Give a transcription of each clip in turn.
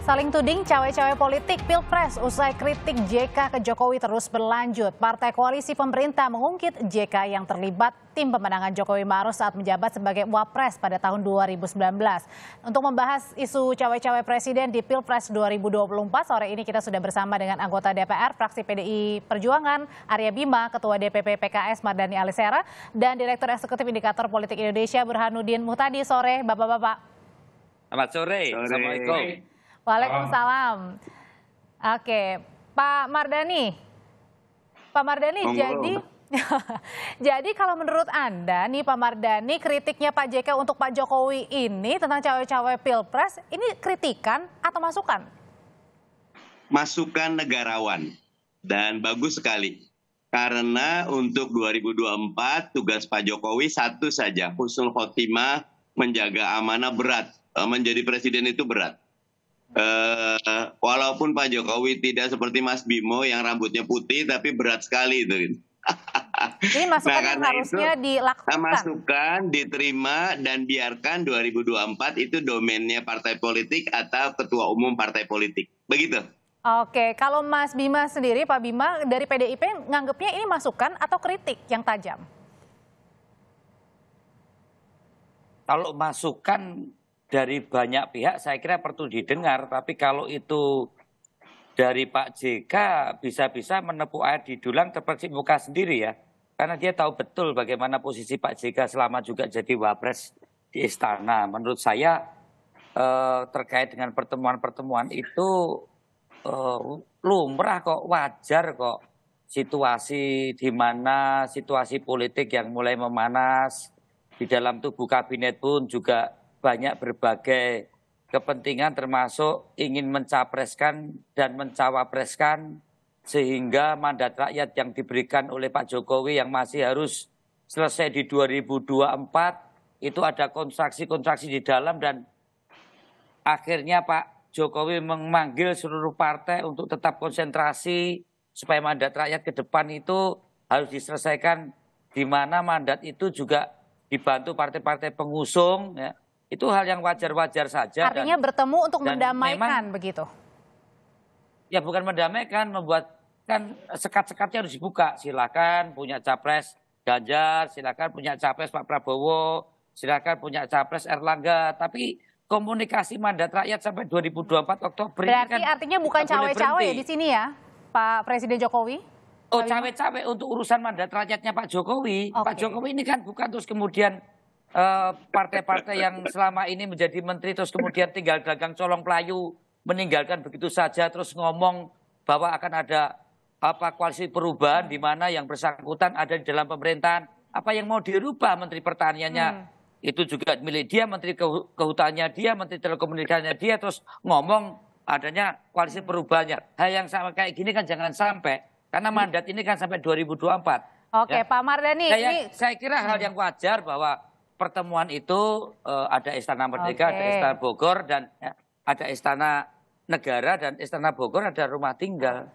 Saling tuding cawe-cawe politik Pilpres usai kritik JK ke Jokowi terus berlanjut. Partai koalisi pemerintah mengungkit JK yang terlibat tim pemenangan Jokowi Ma'ruf saat menjabat sebagai Wapres pada tahun 2019. Untuk membahas isu cawe-cawe presiden di Pilpres 2024, sore ini kita sudah bersama dengan anggota DPR fraksi PDI Perjuangan Arya Bima, Ketua DPP PKS Mardhani Alisera, dan Direktur Eksekutif Indikator Politik Indonesia Burhanuddin Muhtadi. Sore, Bapak-Bapak. Selamat sore. Assalamualaikum. Waalaikumsalam. Oke, Pak Mardhani, jadi kalau menurut Anda nih Pak Mardhani, kritiknya Pak JK untuk Pak Jokowi ini tentang cawe-cawe Pilpres, ini kritikan atau masukan? Masukan negarawan, dan bagus sekali. Karena untuk 2024 tugas Pak Jokowi satu saja, husnul khotimah, menjaga amanah berat. Menjadi presiden itu berat. Walaupun Pak Jokowi tidak seperti Mas Bimo yang rambutnya putih, tapi berat sekali itu. Ini masukan yang harusnya dilakukan. Masukan diterima dan biarkan 2024 itu domainnya partai politik atau ketua umum partai politik. Begitu. Oke, kalau Mas Bima sendiri, Pak Bima dari PDIP nganggapnya ini masukan atau kritik yang tajam? Kalau masukan dari banyak pihak saya kira perlu didengar, tapi kalau itu dari Pak JK bisa-bisa menepuk air di dulang terpercik muka sendiri ya. Karena dia tahu betul bagaimana posisi Pak JK selama juga jadi Wapres di istana. Menurut saya terkait dengan pertemuan-pertemuan itu lumrah kok, wajar kok. Situasi di mana situasi politik yang mulai memanas, di dalam tubuh kabinet pun juga banyak berbagai kepentingan termasuk ingin mencapreskan dan mencawapreskan sehingga mandat rakyat yang diberikan oleh Pak Jokowi yang masih harus selesai di 2024 itu ada konstruksi-konstruksi di dalam dan akhirnya Pak Jokowi memanggil seluruh partai untuk tetap konsentrasi supaya mandat rakyat ke depan itu harus diselesaikan di mana mandat itu juga dibantu partai-partai pengusung ya. Itu hal yang wajar-wajar saja. Artinya bertemu untuk mendamaikan memang, begitu? Ya bukan mendamaikan, membuatkan sekat-sekatnya harus dibuka. Silakan punya capres Ganjar, silakan punya capres Pak Prabowo, silakan punya capres Erlangga. Tapi komunikasi mandat rakyat sampai 2024 Oktober. Berarti kan artinya bukan cawe-cawe di sini ya, Pak Presiden Jokowi? Oh, cawe-cawe untuk urusan mandat rakyatnya Pak Jokowi. Okay. Pak Jokowi ini kan bukan terus kemudian partai-partai yang selama ini menjadi menteri terus kemudian tinggal dagang colong pelayu meninggalkan begitu saja terus ngomong bahwa akan ada koalisi perubahan di mana yang bersangkutan ada di dalam pemerintahan, apa yang mau dirubah menteri pertaniannya itu juga milik dia, menteri kehutanannya dia, menteri telekomunikasinya dia, terus ngomong adanya koalisi perubahannya. Hal yang sama kayak gini kan jangan sampai, karena mandat ini kan sampai 2024. Oke, ya. Pak Mardhani, saya kira hal yang wajar bahwa pertemuan itu ada Istana Merdeka, ada Istana Bogor, dan ada Istana Negara, dan Istana Bogor ada rumah tinggal.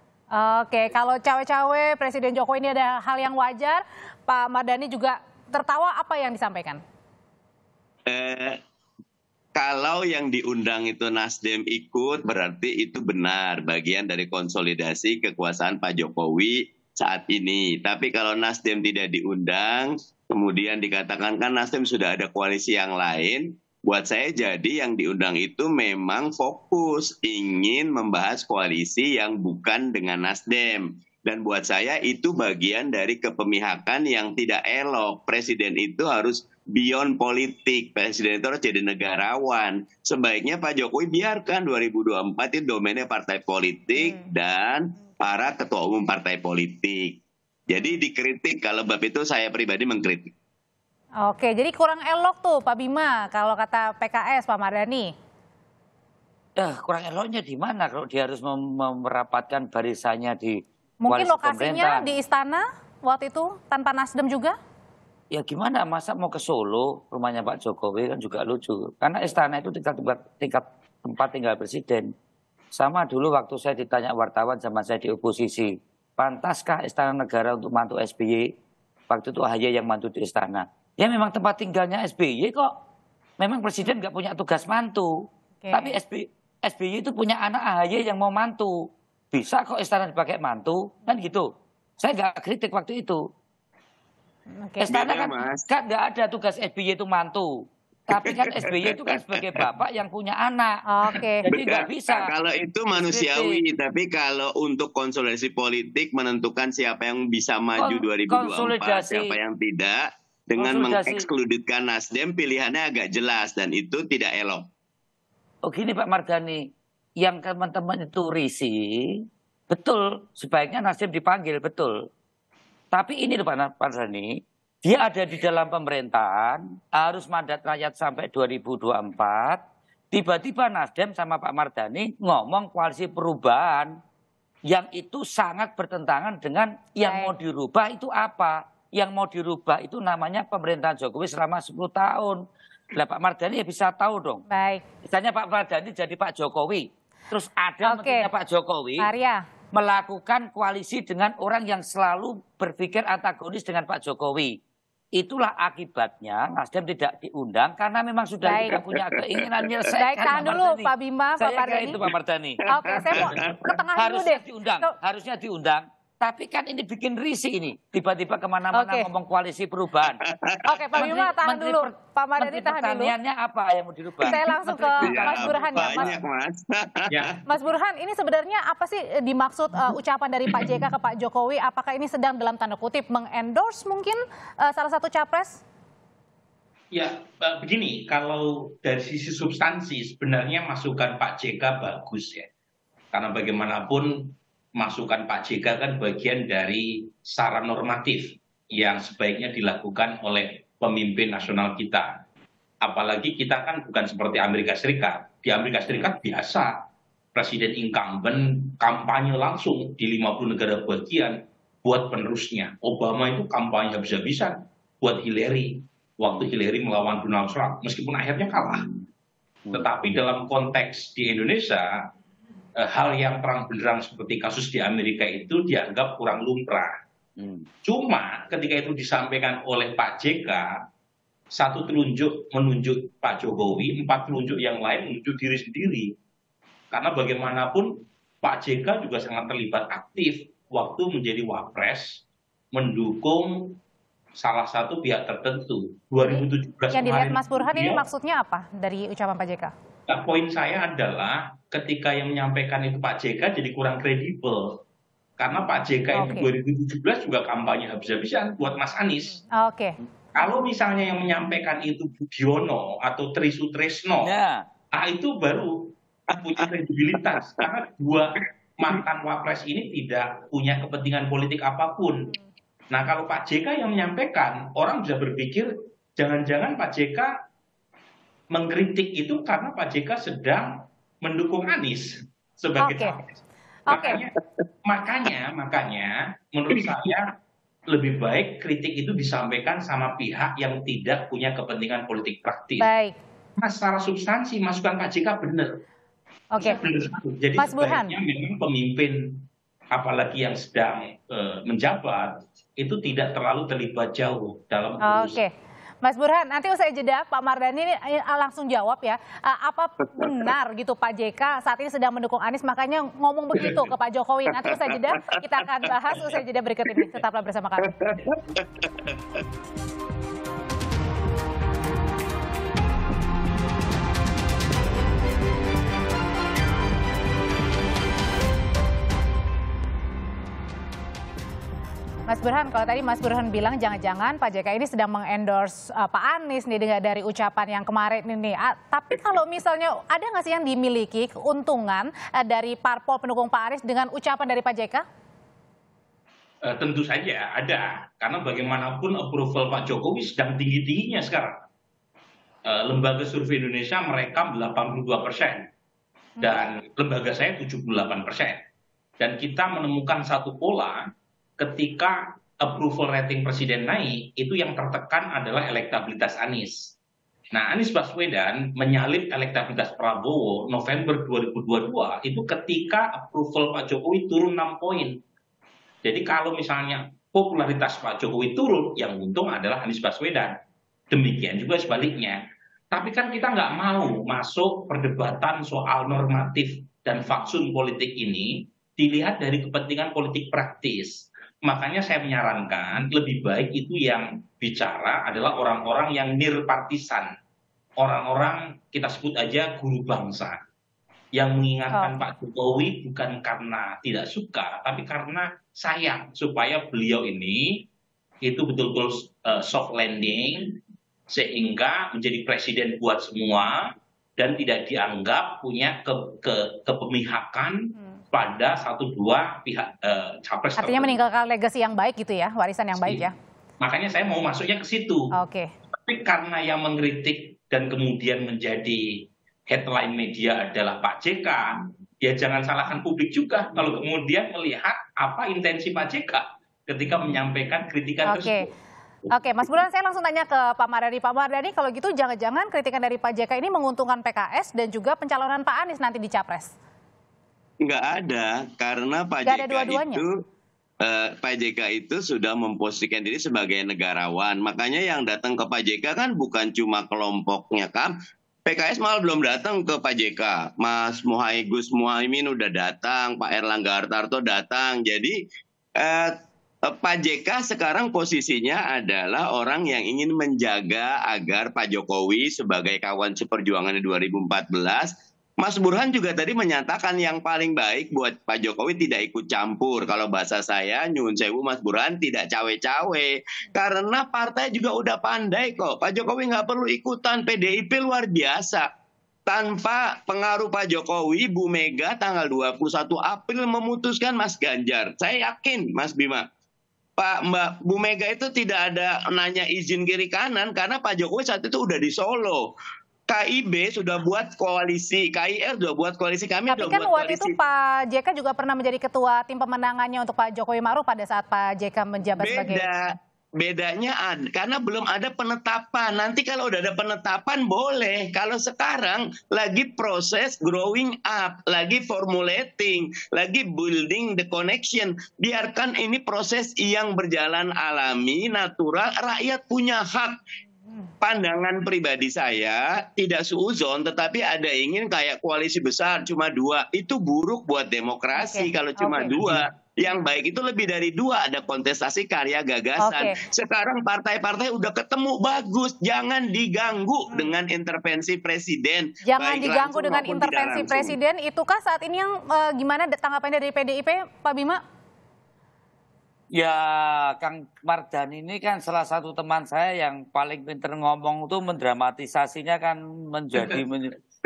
Oke, kalau cawe-cawe Presiden Jokowi ini ada hal yang wajar, Pak Mardhani juga tertawa, apa yang disampaikan? Kalau yang diundang itu Nasdem ikut, berarti itu benar, bagian dari konsolidasi kekuasaan Pak Jokowi saat ini. Tapi kalau Nasdem tidak diundang, kemudian dikatakan kan Nasdem sudah ada koalisi yang lain, buat saya jadi yang diundang itu memang fokus ingin membahas koalisi yang bukan dengan Nasdem. Dan buat saya itu bagian dari kepemihakan yang tidak elok. Presiden itu harus beyond politik, presiden itu harus jadi negarawan. Sebaiknya Pak Jokowi biarkan 2024 itu domainnya partai politik dan para ketua umum partai politik. Jadi dikritik, kalau bab itu saya pribadi mengkritik. Oke, jadi kurang elok tuh Pak Bima kalau kata PKS Pak Mardhani. Kurang eloknya di mana kalau dia harus merapatkan barisannya di mungkin lokasinya di istana waktu itu tanpa Nasdem juga? Ya gimana, masa mau ke Solo rumahnya Pak Jokowi kan juga lucu. Karena istana itu tingkat tempat tinggal presiden. Sama dulu waktu saya ditanya wartawan zaman saya di oposisi. Pantaskah Istana Negara untuk mantu SBY? Waktu itu AHY yang mantu di istana. Ya memang tempat tinggalnya SBY kok. Memang presiden nggak punya tugas mantu. Tapi SBY itu punya anak AHY yang mau mantu. Bisa kok istana dipakai mantu, kan gitu. Saya nggak kritik waktu itu. Istana Beda, kan Mas. nggak ada tugas SBY itu mantu. Tapi kan SBY itu kan sebagai bapak yang punya anak. Oke. Jadi nggak bisa. Kalau itu manusiawi, tapi kalau untuk konsolidasi politik menentukan siapa yang bisa maju 2024, siapa yang tidak, dengan mengekskludkan Nasdem pilihannya agak jelas dan itu tidak elok. Oh gini Pak Mardhani, yang teman-teman itu risih, betul sebaiknya Nasdem dipanggil, betul. Tapi ini loh Pak Mardhani, dia ada di dalam pemerintahan, harus mandat rakyat sampai 2024, tiba-tiba Nasdem sama Pak Mardhani ngomong koalisi perubahan, yang itu sangat bertentangan dengan yang mau dirubah itu apa? Yang mau dirubah itu namanya pemerintahan Jokowi selama 10 tahun. Lah Pak Mardhani ya bisa tahu dong. Baik. Misalnya Pak Mardhani jadi Pak Jokowi, terus ada menterinya Pak Jokowi melakukan koalisi dengan orang yang selalu berpikir antagonis dengan Pak Jokowi. Itulah akibatnya Nasdem tidak diundang karena memang sudah tidak punya keinginan menyelesaikan. Baik, tahan dulu Pak Bima, Pak Mardhani. Itu Pak Mardhani. Oke, saya mau ke tengah dulu deh. Harusnya diundang. Tapi kan ini bikin risih ini. Tiba-tiba kemana-mana ngomong koalisi perubahan. Oke, Pak Bima tahan dulu. Pak Mardhani tahan dulu. Pertanyaannya apa yang mau dirubah? Saya langsung ke Mas Burhan ya. Banyak, Mas. Mas Burhan, ini sebenarnya apa sih dimaksud ucapan dari Pak JK ke Pak Jokowi? Apakah ini sedang dalam tanda kutip mengendorse mungkin salah satu capres? Ya, begini, kalau dari sisi substansi sebenarnya masukan Pak JK bagus ya. Karena bagaimanapun masukan Pak JK kan bagian dari saran normatif yang sebaiknya dilakukan oleh pemimpin nasional kita. Apalagi kita kan bukan seperti Amerika Serikat. Di Amerika Serikat biasa presiden incumbent kampanye langsung di 50 negara bagian buat penerusnya. Obama itu kampanye habis-habisan buat Hillary. Waktu Hillary melawan Donald Trump, meskipun akhirnya kalah. Tetapi dalam konteks di Indonesia, hal yang terang benderang seperti kasus di Amerika itu dianggap kurang lumrah. Cuma ketika itu disampaikan oleh Pak JK, satu telunjuk menunjuk Pak Jokowi, 4 telunjuk yang lain menunjuk diri sendiri. Karena bagaimanapun Pak JK juga sangat terlibat aktif waktu menjadi wapres, mendukung salah satu pihak tertentu. 2017 yang dilihat Mas Burhan ini maksudnya apa dari ucapan Pak JK? Nah, poin saya adalah ketika yang menyampaikan itu Pak JK jadi kurang kredibel. Karena Pak JK itu 2017 juga kampanye habis-habisan buat Mas Anies. Kalau misalnya yang menyampaikan itu Budiono atau Tri Sutresno, itu baru punya kredibilitas. Karena dua mantan wapres ini tidak punya kepentingan politik apapun. Nah kalau Pak JK yang menyampaikan, orang bisa berpikir jangan-jangan Pak JK mengkritik itu karena Pak JK sedang mendukung Anies sebagai capres. Makanya menurut saya lebih baik kritik itu disampaikan sama pihak yang tidak punya kepentingan politik praktis. Nah, secara substansi masukan Pak JK benar. Jadi Mas Burhan, sebaiknya memang pemimpin apalagi yang sedang menjabat itu tidak terlalu terlibat jauh dalam urusan. Mas Burhan, nanti usai jeda Pak Mardhani ini langsung jawab ya. Apa benar gitu Pak JK saat ini sedang mendukung Anies makanya ngomong begitu ke Pak Jokowi. Nanti usai jeda kita akan bahas usai jeda berikut ini. Tetaplah bersama kami. Mas Burhan, kalau tadi Mas Burhan bilang jangan-jangan Pak JK ini sedang mengendorse Pak Anies nih dari ucapan yang kemarin ini. Tapi kalau misalnya ada nggak sih yang dimiliki keuntungan dari parpol pendukung Pak Anies dengan ucapan dari Pak JK? Tentu saja ada, karena bagaimanapun approval Pak Jokowi sedang tinggi-tingginya sekarang. Lembaga Survei Indonesia merekam 82% dan lembaga saya 78%. Dan kita menemukan satu pola. Ketika approval rating presiden naik, itu yang tertekan adalah elektabilitas Anies. Nah, Anies Baswedan menyalip elektabilitas Prabowo November 2022 itu ketika approval Pak Jokowi turun 6 poin. Jadi kalau misalnya popularitas Pak Jokowi turun, yang untung adalah Anies Baswedan. Demikian juga sebaliknya. Tapi kan kita nggak mau masuk perdebatan soal normatif dan faksun politik ini dilihat dari kepentingan politik praktis. Makanya saya menyarankan lebih baik itu yang bicara adalah orang-orang yang nirpartisan. Orang-orang kita sebut aja guru bangsa. Yang mengingatkan Oh, Pak Jokowi bukan karena tidak suka, tapi karena sayang supaya beliau ini itu betul-betul soft landing sehingga menjadi presiden buat semua dan tidak dianggap punya kepemihakan pada satu dua pihak capres artinya tertentu. meninggalkan legacy yang baik gitu ya, warisan yang baik ya. Makanya saya mau masuknya ke situ. Oke. Tapi karena yang mengkritik dan kemudian menjadi headline media adalah Pak JK, ya jangan salahkan publik juga kalau kemudian melihat apa intensi Pak JK ketika menyampaikan kritikan Oke. tersebut. Oke, Mas Burhan, saya langsung tanya ke Pak Mardhani. Pak Mardhani, kalau gitu jangan-jangan kritikan dari Pak JK ini menguntungkan PKS dan juga pencalonan Pak Anies nanti di Capres? Nggak ada, karena Nggak ada dua-duanya? Pak JK itu sudah memposisikan diri sebagai negarawan. Makanya yang datang ke Pak JK kan bukan cuma kelompoknya PKS malah belum datang ke Pak JK. Mas Gus Muhaimin udah datang, Pak Erlangga Hartarto datang. Jadi Pak JK sekarang posisinya adalah orang yang ingin menjaga agar Pak Jokowi sebagai kawan seperjuangan di 2014. Mas Burhan juga tadi menyatakan yang paling baik buat Pak Jokowi tidak ikut campur. Kalau bahasa saya, nyun sewu Mas Burhan tidak cawe-cawe. Karena partai juga udah pandai kok. Pak Jokowi nggak perlu ikutan, PDIP luar biasa. Tanpa pengaruh Pak Jokowi, Bu Mega tanggal 21 April memutuskan Mas Ganjar. Saya yakin Mas Bima. Mbak Bu Mega itu tidak ada nanya izin kiri kanan karena Pak Jokowi saat itu udah di Solo. KIB sudah buat koalisi, KIR sudah buat koalisi, kami Tapi sudah kan buat waktu itu koalisi. Pak JK juga pernah menjadi ketua tim pemenangannya untuk Pak Jokowi Maruf pada saat Pak JK menjabat sebagai... Bedanya karena belum ada penetapan. Nanti kalau udah ada penetapan boleh. Kalau sekarang lagi proses growing up, lagi formulating, lagi building the connection. Biarkan ini proses yang berjalan alami, natural. Rakyat punya hak. Pandangan pribadi saya tidak suuzon, tetapi ada ingin kayak koalisi besar cuma dua. Itu buruk buat demokrasi kalau cuma dua. Yang baik itu lebih dari dua, ada kontestasi karya gagasan. Sekarang partai-partai udah ketemu, bagus. Jangan diganggu dengan intervensi presiden. Jangan baik diganggu dengan maupun intervensi presiden. Itukah saat ini yang gimana tanggapannya dari PDIP, Pak Bima? Ya, Kang Mardhani ini kan salah satu teman saya yang paling pinter ngomong itu mendramatisasinya kan menjadi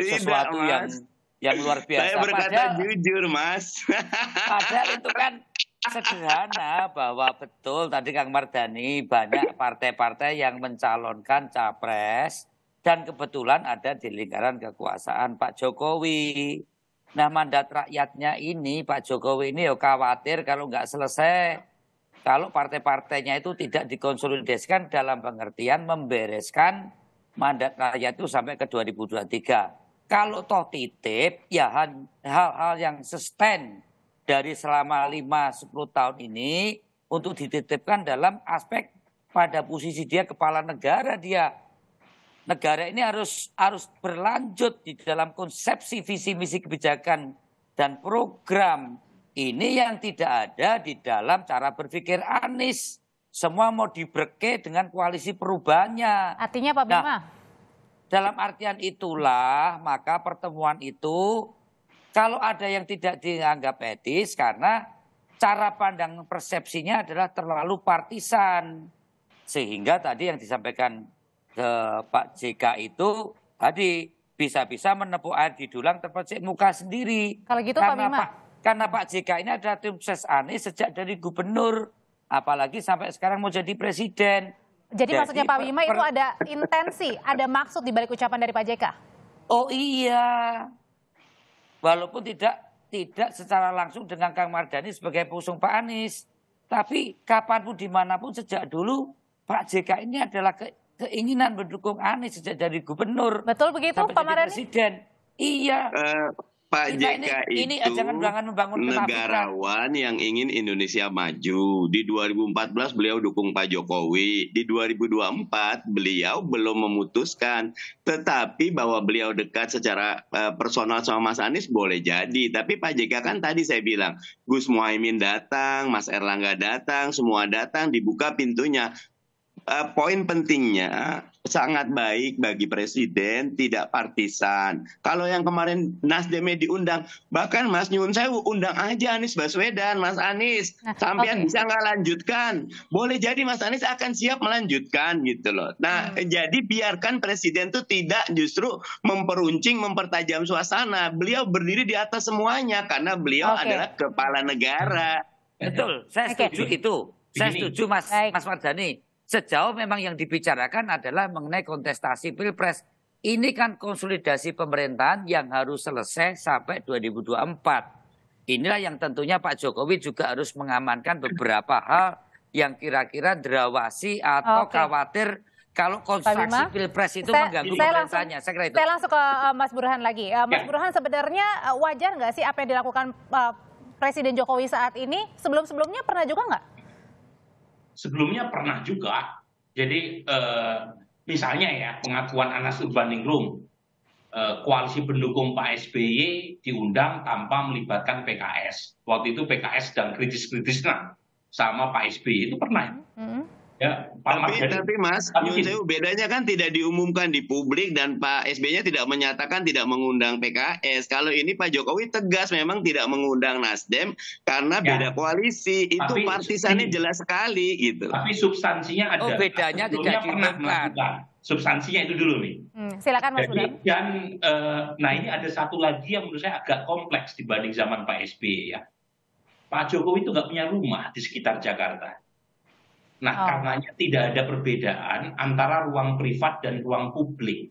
sesuatu yang luar biasa. Saya berkata jujur, Mas. Padahal itu kan sederhana bahwa betul tadi Kang Mardhani banyak partai-partai yang mencalonkan capres dan kebetulan ada di lingkaran kekuasaan Pak Jokowi. Nah, mandat rakyatnya ini Pak Jokowi ini ya khawatir kalau nggak selesai. Kalau partai-partainya itu tidak dikonsolidasikan dalam pengertian membereskan mandat rakyat itu sampai ke 2023. Kalau toh titip, ya hal-hal yang sustain dari selama 5-10 tahun ini untuk dititipkan dalam aspek pada posisi dia kepala negara dia. Negara ini harus berlanjut di dalam konsepsi visi misi kebijakan dan program. Ini yang tidak ada di dalam cara berpikir Anies. Semua mau diberke dengan koalisi perubahannya. Artinya Pak Bima? Nah, dalam artian itulah maka pertemuan itu kalau ada yang tidak dianggap etis karena cara pandang persepsinya adalah terlalu partisan. Sehingga tadi yang disampaikan ke Pak JK itu tadi bisa-bisa menepuk air di dulang terpecik muka sendiri. Kalau gitu Pak Bima? Karena Pak JK ini adalah tim sukses Anies sejak dari gubernur, apalagi sampai sekarang mau jadi presiden. Jadi maksudnya Pak Bima itu ada intensi, ada maksud di balik ucapan dari Pak JK? Oh iya, walaupun tidak secara langsung dengan Kang Mardhani sebagai pengusung Pak Anies, tapi kapanpun dimanapun sejak dulu Pak JK ini adalah keinginan mendukung Anies sejak dari gubernur. Betul begitu Pak Mardhani? Presiden. Iya. Pak Kita JK ini itu jangan membangun kenafikan. negarawan yang ingin Indonesia maju. Di 2014 beliau dukung Pak Jokowi. Di 2024 beliau belum memutuskan. Tetapi bahwa beliau dekat secara personal sama Mas Anies boleh jadi. Tapi Pak JK kan tadi saya bilang, Gus Muhaimin datang, Mas Erlangga datang, semua datang, dibuka pintunya. Poin pentingnya sangat baik bagi presiden, tidak partisan. Kalau yang kemarin Nasdemnya diundang, bahkan Mas Nyun Sewu undang aja Anies Baswedan, Mas Anies, sampean bisa nggak lanjutkan? Boleh jadi Mas Anies akan siap melanjutkan gitu loh. Nah, jadi biarkan presiden tuh tidak justru memperuncing, mempertajam suasana. Beliau berdiri di atas semuanya karena beliau adalah kepala negara. Betul, saya setuju itu. Saya setuju Mas Mardhani. Sejauh memang yang dibicarakan adalah mengenai kontestasi Pilpres. Ini kan konsolidasi pemerintahan yang harus selesai sampai 2024. Inilah yang tentunya Pak Jokowi juga harus mengamankan beberapa hal yang kira-kira derawasi atau khawatir kalau konstruksi Pilpres itu mengganggu pemerintahnya. Saya langsung ke Mas Burhan lagi. Mas Burhan, sebenarnya wajar nggak sih apa yang dilakukan Presiden Jokowi saat ini? Sebelum-sebelumnya pernah juga nggak? Sebelumnya pernah juga. Jadi misalnya ya pengakuan Anas Urbaningrum, koalisi pendukung Pak SBY diundang tanpa melibatkan PKS. Waktu itu PKS sedang kritis-kritisnya sama Pak SBY, itu pernah. Ya, tapi Mas, bedanya kan tidak diumumkan di publik dan Pak SBY-nya tidak menyatakan tidak mengundang PKS. Kalau ini Pak Jokowi tegas memang tidak mengundang Nasdem karena beda koalisi. Itu partisannya jelas sekali gitu. Tapi substansinya ada. Bedanya tidak diumumkan. Substansinya itu dulu nih. Silakan Mas Burhan. Dan nah ini ada satu lagi yang menurut saya agak kompleks dibanding zaman Pak SBY ya. Pak Jokowi itu nggak punya rumah di sekitar Jakarta. Nah, karenanya tidak ada perbedaan antara ruang privat dan ruang publik.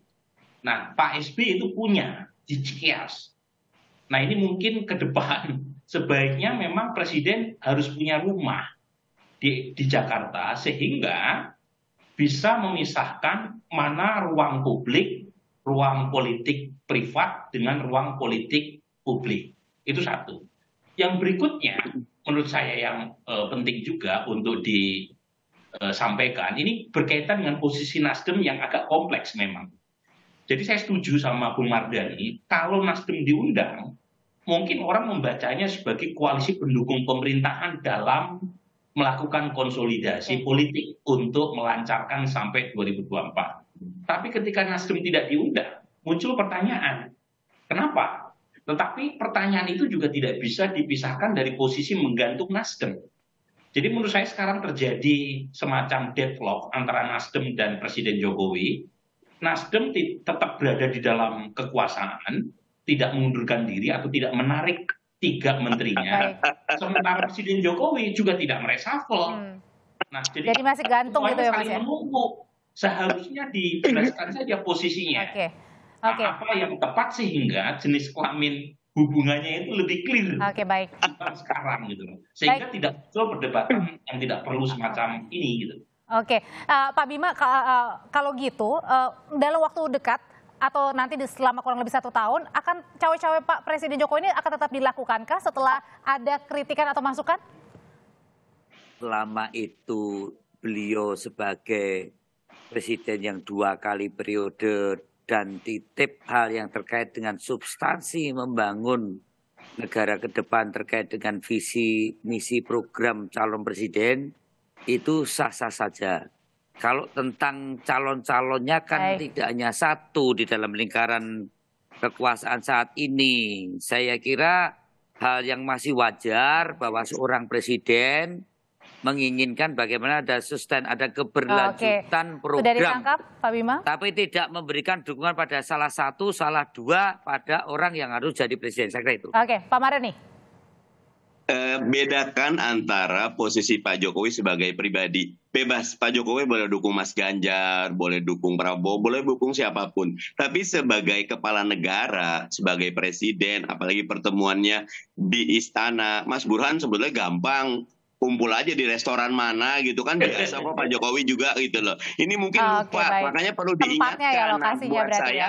Nah, Pak SBY itu punya di Cikeas. Nah, ini mungkin ke depan sebaiknya memang presiden harus punya rumah di Jakarta sehingga bisa memisahkan mana ruang publik, ruang politik privat dengan ruang politik publik. Itu satu. Yang berikutnya menurut saya yang penting juga untuk disampaikan, ini berkaitan dengan posisi Nasdem yang agak kompleks memang. Jadi saya setuju sama Bung Mardhani, kalau Nasdem diundang, mungkin orang membacanya sebagai koalisi pendukung pemerintahan dalam melakukan konsolidasi politik untuk melancarkan sampai 2024. Tapi ketika Nasdem tidak diundang, muncul pertanyaan, kenapa? Tetapi pertanyaan itu juga tidak bisa dipisahkan dari posisi menggantung Nasdem. Jadi menurut saya sekarang terjadi semacam deadlock antara Nasdem dan Presiden Jokowi. Nasdem tetap berada di dalam kekuasaan, tidak mengundurkan diri atau tidak menarik 3 menterinya. Sementara Presiden Jokowi juga tidak mereshuffle. Nah, jadi masih gantung gitu ya Mas ya? Menunggu. Seharusnya dijelaskan saja posisinya. Apa yang tepat sehingga jenis kelamin hubungannya itu lebih clear. Baik. Sekarang gitu loh. Sehingga tidak muncul perdebatan yang tidak perlu semacam ini gitu. Pak Bima, kalau gitu dalam waktu dekat atau nanti selama kurang lebih 1 tahun akan cawe-cawe Pak Presiden Jokowi ini akan tetap dilakukankah setelah ada kritikan atau masukan? Selama itu beliau sebagai presiden yang 2 kali periode dan titip hal yang terkait dengan substansi membangun negara ke depan terkait dengan visi, misi, program calon presiden, itu sah-sah saja. Kalau tentang calon-calonnya kan tidak hanya satu di dalam lingkaran kekuasaan saat ini. Saya kira hal yang masih wajar bahwa seorang presiden menginginkan bagaimana ada keberlanjutan program. Sudah ditangkap, Pak Bima? Tapi tidak memberikan dukungan pada salah satu, salah 2 pada orang yang harus jadi presiden. Saya kira itu. Pak Mardhani. Bedakan antara posisi Pak Jokowi sebagai pribadi. Bebas, Pak Jokowi boleh dukung Mas Ganjar, boleh dukung Prabowo, boleh dukung siapapun. Tapi sebagai kepala negara, sebagai presiden, apalagi pertemuannya di istana, Mas Burhan sebetulnya gampang. Kumpul aja di restoran mana gitu kan biasa kok Pak Jokowi juga gitu loh. Ini mungkin lupa, makanya perlu diingatkan. Ya, lokasinya buat saya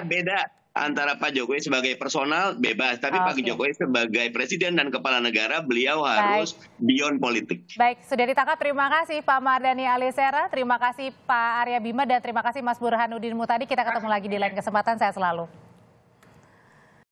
Antara Pak Jokowi sebagai personal bebas, tapi Pak Jokowi sebagai presiden dan kepala negara, beliau harus beyond politik. Baik, sudah ditangkap. Terima kasih Pak Mardhani Alisera, terima kasih Pak Arya Bima, dan terima kasih Mas Burhanuddin Muhtadi. Kita ketemu lagi di lain kesempatan. Saya selalu.